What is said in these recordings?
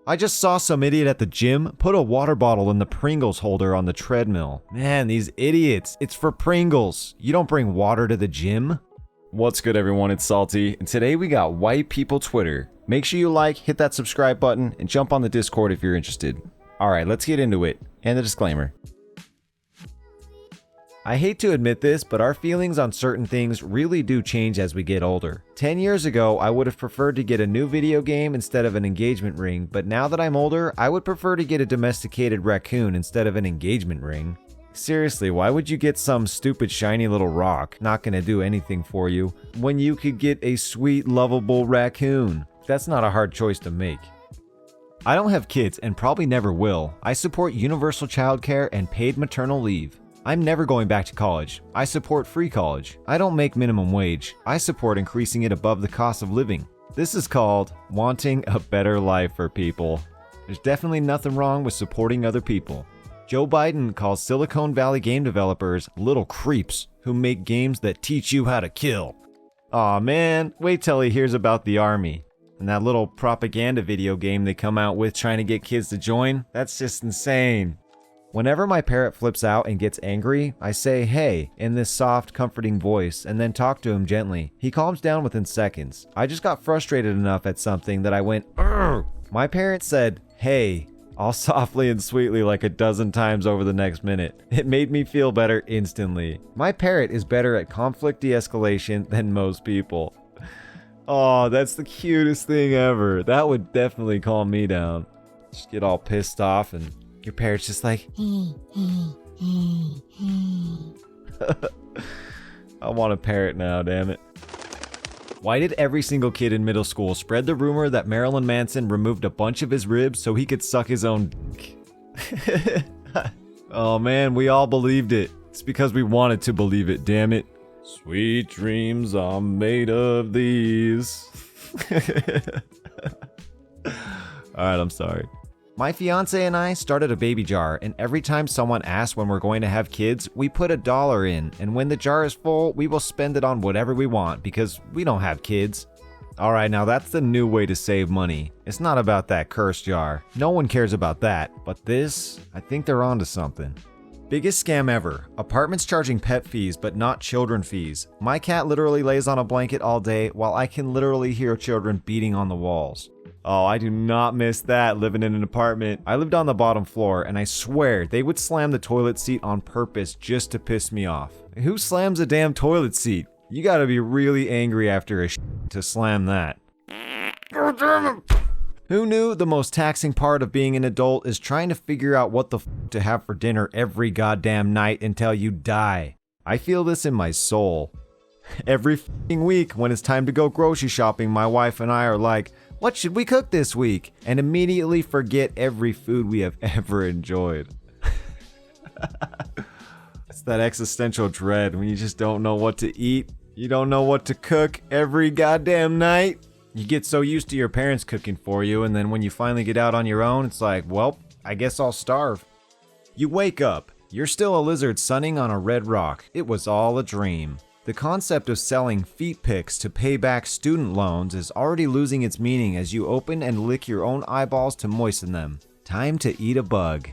I just saw some idiot at the gym put a water bottle in the Pringles holder on the treadmill. Man, these idiots. It's for Pringles. You don't bring water to the gym. What's good, everyone? It's Salty, and today we got White People Twitter. Make sure you like, hit that subscribe button, and jump on the Discord if you're interested. Alright, let's get into it. And the disclaimer. I hate to admit this, but our feelings on certain things really do change as we get older. 10 years ago, I would have preferred to get a new video game instead of an engagement ring, but now that I'm older, I would prefer to get a domesticated raccoon instead of an engagement ring. Seriously, why would you get some stupid shiny little rock, not gonna do anything for you, when you could get a sweet, lovable raccoon? That's not a hard choice to make. I don't have kids and probably never will. I support universal childcare and paid maternal leave. I'm never going back to college. I support free college. I don't make minimum wage. I support increasing it above the cost of living. This is called wanting a better life for people. There's definitely nothing wrong with supporting other people. Joe Biden calls Silicon Valley game developers little creeps who make games that teach you how to kill. Aw man, wait till he hears about the army. And that little propaganda video game they come out with trying to get kids to join, that's just insane. Whenever my parrot flips out and gets angry, I say, "Hey," in this soft, comforting voice, and then talk to him gently. He calms down within seconds. I just got frustrated enough at something that I went, "Urgh." My parrot said, "Hey," all softly and sweetly like a dozen times over the next minute. It made me feel better instantly. My parrot is better at conflict de-escalation than most people. Oh, that's the cutest thing ever. That would definitely calm me down. Just get all pissed off and your parrot's just like, I want a parrot now, damn it. Why did every single kid in middle school spread the rumor that Marilyn Manson removed a bunch of his ribs so he could suck his own dick? Oh man, we all believed it. It's because we wanted to believe it, damn it. Sweet dreams are made of these. Alright, I'm sorry. My fiance and I started a baby jar, and every time someone asks when we're going to have kids, we put $1 in, and when the jar is full, we will spend it on whatever we want because we don't have kids. Alright, now that's the new way to save money. It's not about that cursed jar. No one cares about that, but this, I think they're onto something. Biggest scam ever. Apartments charging pet fees but not children fees. My cat literally lays on a blanket all day while I can literally hear children beating on the walls. Oh, I do not miss that living in an apartment. I lived on the bottom floor and I swear they would slam the toilet seat on purpose just to piss me off. Who slams a damn toilet seat? You gotta be really angry after a to slam that. God damn it! Who knew the most taxing part of being an adult is trying to figure out what the to have for dinner every goddamn night until you die? I feel this in my soul. Every week when it's time to go grocery shopping, my wife and I are like, "What should we cook this week?" and immediately forget every food we have ever enjoyed. It's that existential dread when you just don't know what to eat. You don't know what to cook every goddamn night. You get so used to your parents cooking for you, and then when you finally get out on your own, it's like, well, I guess I'll starve. You wake up. You're still a lizard sunning on a red rock. It was all a dream. The concept of selling feet pics to pay back student loans is already losing its meaning as you open and lick your own eyeballs to moisten them. Time to eat a bug.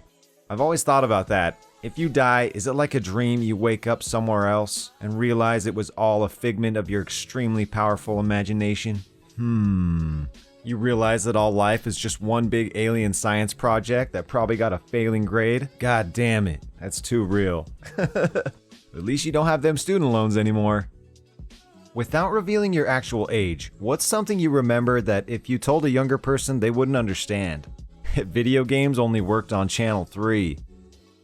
I've always thought about that. If you die, is it like a dream you wake up somewhere else and realize it was all a figment of your extremely powerful imagination? You realize that all life is just one big alien science project that probably got a failing grade? God damn it, that's too real. At least you don't have them student loans anymore. Without revealing your actual age, what's something you remember that if you told a younger person they wouldn't understand? Video games only worked on Channel 3.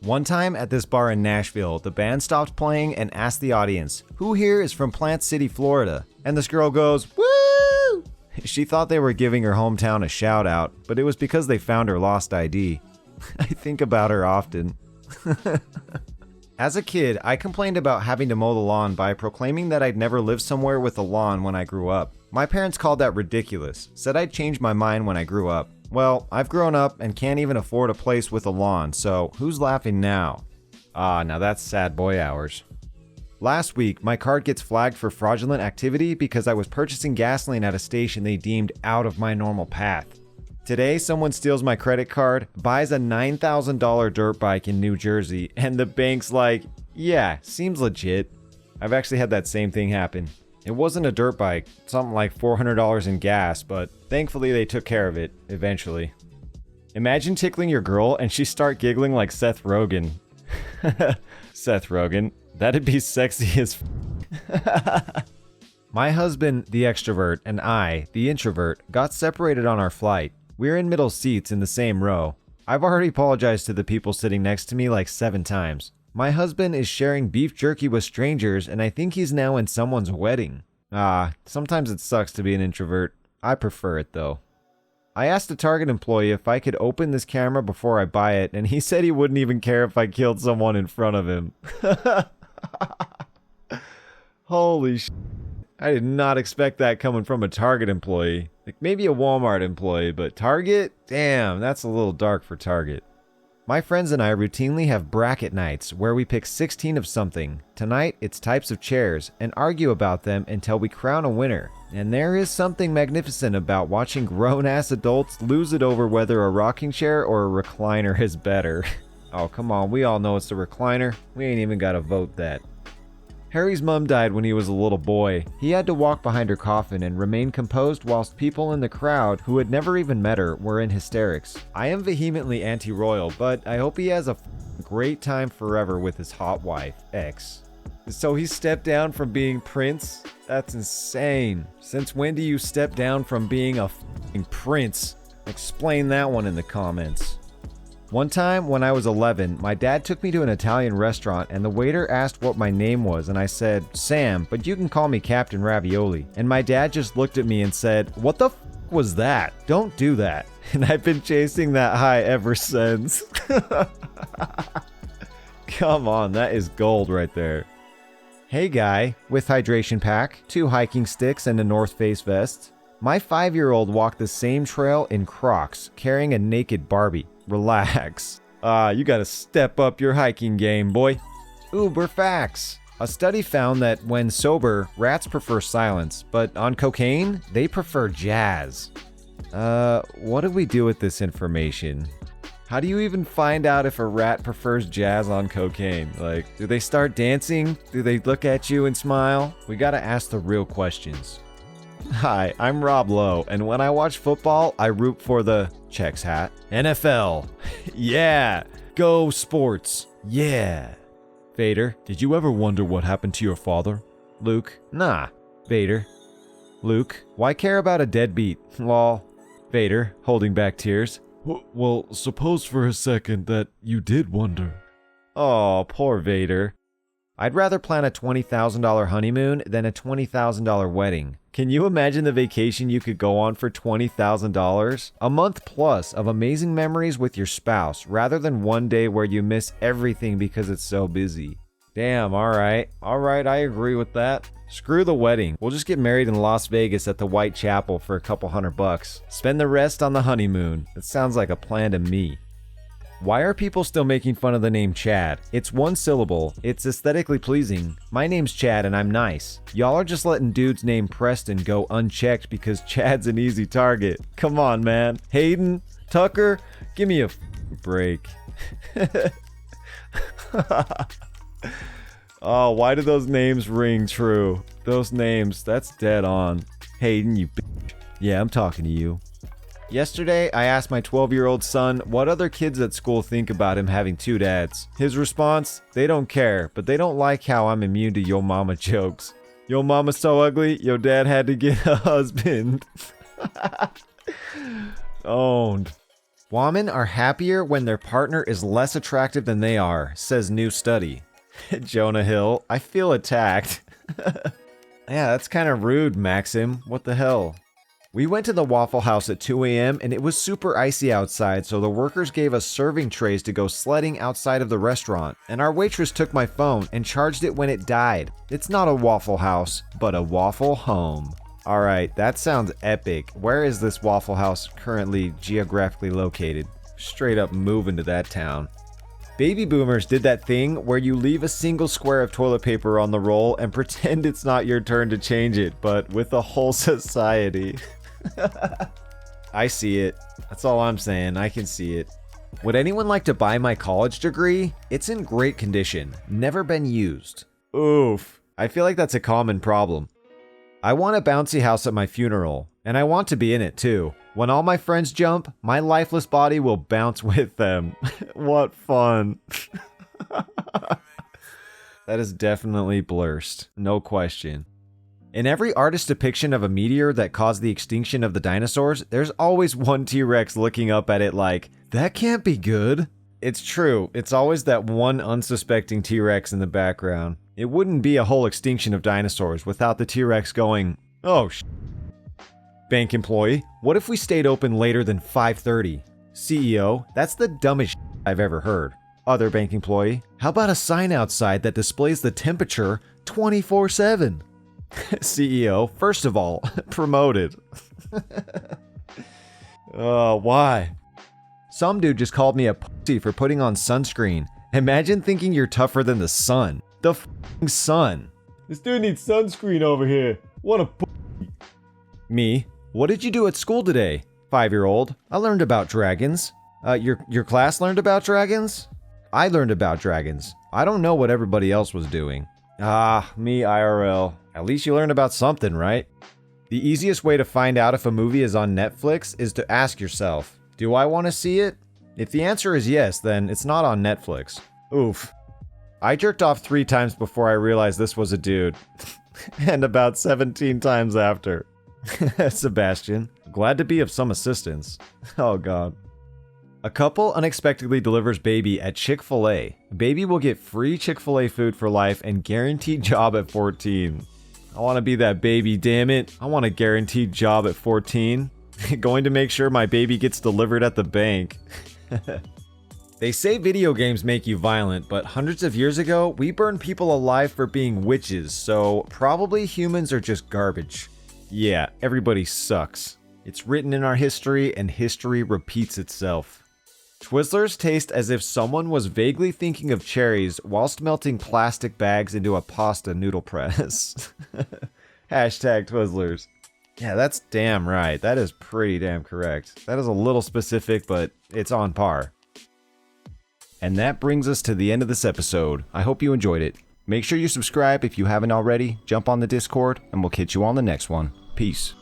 One time at this bar in Nashville, the band stopped playing and asked the audience, "Who here is from Plant City, Florida?" And this girl goes, "Woo!" She thought they were giving her hometown a shout out, but it was because they found her lost ID. I think about her often. As a kid, I complained about having to mow the lawn by proclaiming that I'd never lived somewhere with a lawn when I grew up. My parents called that ridiculous, said I'd change my mind when I grew up. Well, I've grown up and can't even afford a place with a lawn, so who's laughing now? Ah, now that's sad boy hours. Last week, my card gets flagged for fraudulent activity because I was purchasing gasoline at a station they deemed out of my normal path. Today, someone steals my credit card, buys a $9,000 dirt bike in New Jersey, and the bank's like, yeah, seems legit. I've actually had that same thing happen. It wasn't a dirt bike, something like $400 in gas, but thankfully they took care of it, eventually. Imagine tickling your girl and she start giggling like Seth Rogen. Seth Rogen, that'd be sexy as My husband, the extrovert, and I, the introvert, got separated on our flight. We're in middle seats in the same row. I've already apologized to the people sitting next to me like 7 times. My husband is sharing beef jerky with strangers, and I think he's now in someone's wedding. Sometimes it sucks to be an introvert. I prefer it though. I asked a Target employee if I could open this camera before I buy it, and he said he wouldn't even care if I killed someone in front of him. Holy sh**. I did not expect that coming from a Target employee. Like maybe a Walmart employee, but Target? Damn, that's a little dark for Target. My friends and I routinely have bracket nights where we pick 16 of something. Tonight, it's types of chairs and argue about them until we crown a winner. And there is something magnificent about watching grown-ass adults lose it over whether a rocking chair or a recliner is better. Oh, come on, we all know it's the recliner. We ain't even gotta vote that. Harry's mom died when he was a little boy. He had to walk behind her coffin and remain composed whilst people in the crowd who had never even met her were in hysterics. I am vehemently anti-royal, but I hope he has a great time forever with his hot wife, X. So he stepped down from being prince? That's insane. Since when do you step down from being a prince? Explain that one in the comments. One time when I was 11, my dad took me to an Italian restaurant and the waiter asked what my name was and I said, Sam, but you can call me Captain Ravioli. And my dad just looked at me and said, what the was that? Don't do that. And I've been chasing that high ever since. Come on, that is gold right there. Hey guy, with hydration pack, 2 hiking sticks and a North Face vest. My 5-year-old walked the same trail in Crocs, carrying a naked Barbie. Relax. You gotta step up your hiking game, boy. Uber facts. A study found that when sober, rats prefer silence, but on cocaine, they prefer jazz. What do we do with this information? How do you even find out if a rat prefers jazz on cocaine? Like, do they start dancing? Do they look at you and smile? We gotta ask the real questions. Hi, I'm Rob Lowe, and when I watch football, I root for the checks hat. NFL. Yeah. Go sports. Yeah. Vader, did you ever wonder what happened to your father? Luke, nah. Vader. Luke, why care about a deadbeat? Lol. Vader, holding back tears. Well, suppose for a second that you did wonder. Oh, poor Vader. I'd rather plan a $20,000 honeymoon than a $20,000 wedding. Can you imagine the vacation you could go on for $20,000? A month plus of amazing memories with your spouse, rather than one day where you miss everything because it's so busy. Damn, alright, I agree with that. Screw the wedding. We'll just get married in Las Vegas at the White Chapel for a couple $100. Spend the rest on the honeymoon. It sounds like a plan to me. Why are people still making fun of the name Chad? It's 1 syllable, it's aesthetically pleasing. My name's Chad and I'm nice. Y'all are just letting dudes named Preston go unchecked because Chad's an easy target. Come on, man. Hayden? Tucker? Give me a break. Oh, why do those names ring true? Those names, that's dead on. Hayden, you bitch. Yeah, I'm talking to you. Yesterday, I asked my 12-year-old son what other kids at school think about him having 2 dads. His response, they don't care, but they don't like how I'm immune to yo mama jokes. Yo mama's so ugly, yo dad had to get a husband. Owned. Women are happier when their partner is less attractive than they are, says new study. Jonah Hill, I feel attacked. Yeah, that's kind of rude, Maxim. What the hell? We went to the Waffle House at 2 a.m. and it was super icy outside, so the workers gave us serving trays to go sledding outside of the restaurant, and our waitress took my phone and charged it when it died. It's not a Waffle House, but a Waffle Home. Alright, that sounds epic. Where is this Waffle House currently geographically located? Straight up moving to that town. Baby boomers did that thing where you leave a single square of toilet paper on the roll and pretend it's not your turn to change it, but with the whole society. I see it. That's all I'm saying. I can see it. Would anyone like to buy my college degree? It's in great condition. Never been used. Oof. I feel like that's a common problem. I want a bouncy house at my funeral, and I want to be in it too. When all my friends jump, my lifeless body will bounce with them. What fun. That is definitely blurst. No question. In every artist's depiction of a meteor that caused the extinction of the dinosaurs, there's always one T-Rex looking up at it like, that can't be good. It's true. It's always that one unsuspecting T-Rex in the background. It wouldn't be a whole extinction of dinosaurs without the T-Rex going, oh sh**. Bank employee, what if we stayed open later than 5:30? CEO, that's the dumbest sh** I've ever heard. Other bank employee, how about a sign outside that displays the temperature 24/7? CEO, first of all, promoted. Oh, why? Some dude just called me a pussy for putting on sunscreen. Imagine thinking you're tougher than the sun. The f***ing sun. This dude needs sunscreen over here. What a pussy. Me, what did you do at school today? 5-year-old, I learned about dragons. Your class learned about dragons? I learned about dragons. I don't know what everybody else was doing. Ah, me IRL. At least you learned about something, right? The easiest way to find out if a movie is on Netflix is to ask yourself, do I want to see it? If the answer is yes, then it's not on Netflix. Oof. I jerked off 3 times before I realized this was a dude. And about 17 times after. Sebastian, glad to be of some assistance. Oh god. A couple unexpectedly delivers baby at Chick-fil-A. Baby will get free Chick-fil-A food for life and guaranteed job at 14. I want to be that baby, damn it. I want a guaranteed job at 14. Going to make sure my baby gets delivered at the bank. They say video games make you violent, but hundreds of years ago, we burned people alive for being witches, so probably humans are just garbage. Yeah, everybody sucks. It's written in our history, and history repeats itself. Twizzlers taste as if someone was vaguely thinking of cherries whilst melting plastic bags into a pasta noodle press. Hashtag Twizzlers. Yeah, that's damn right. That is pretty damn correct. That is a little specific, but it's on par. And that brings us to the end of this episode. I hope you enjoyed it. Make sure you subscribe if you haven't already, jump on the Discord, and we'll catch you on the next one. Peace.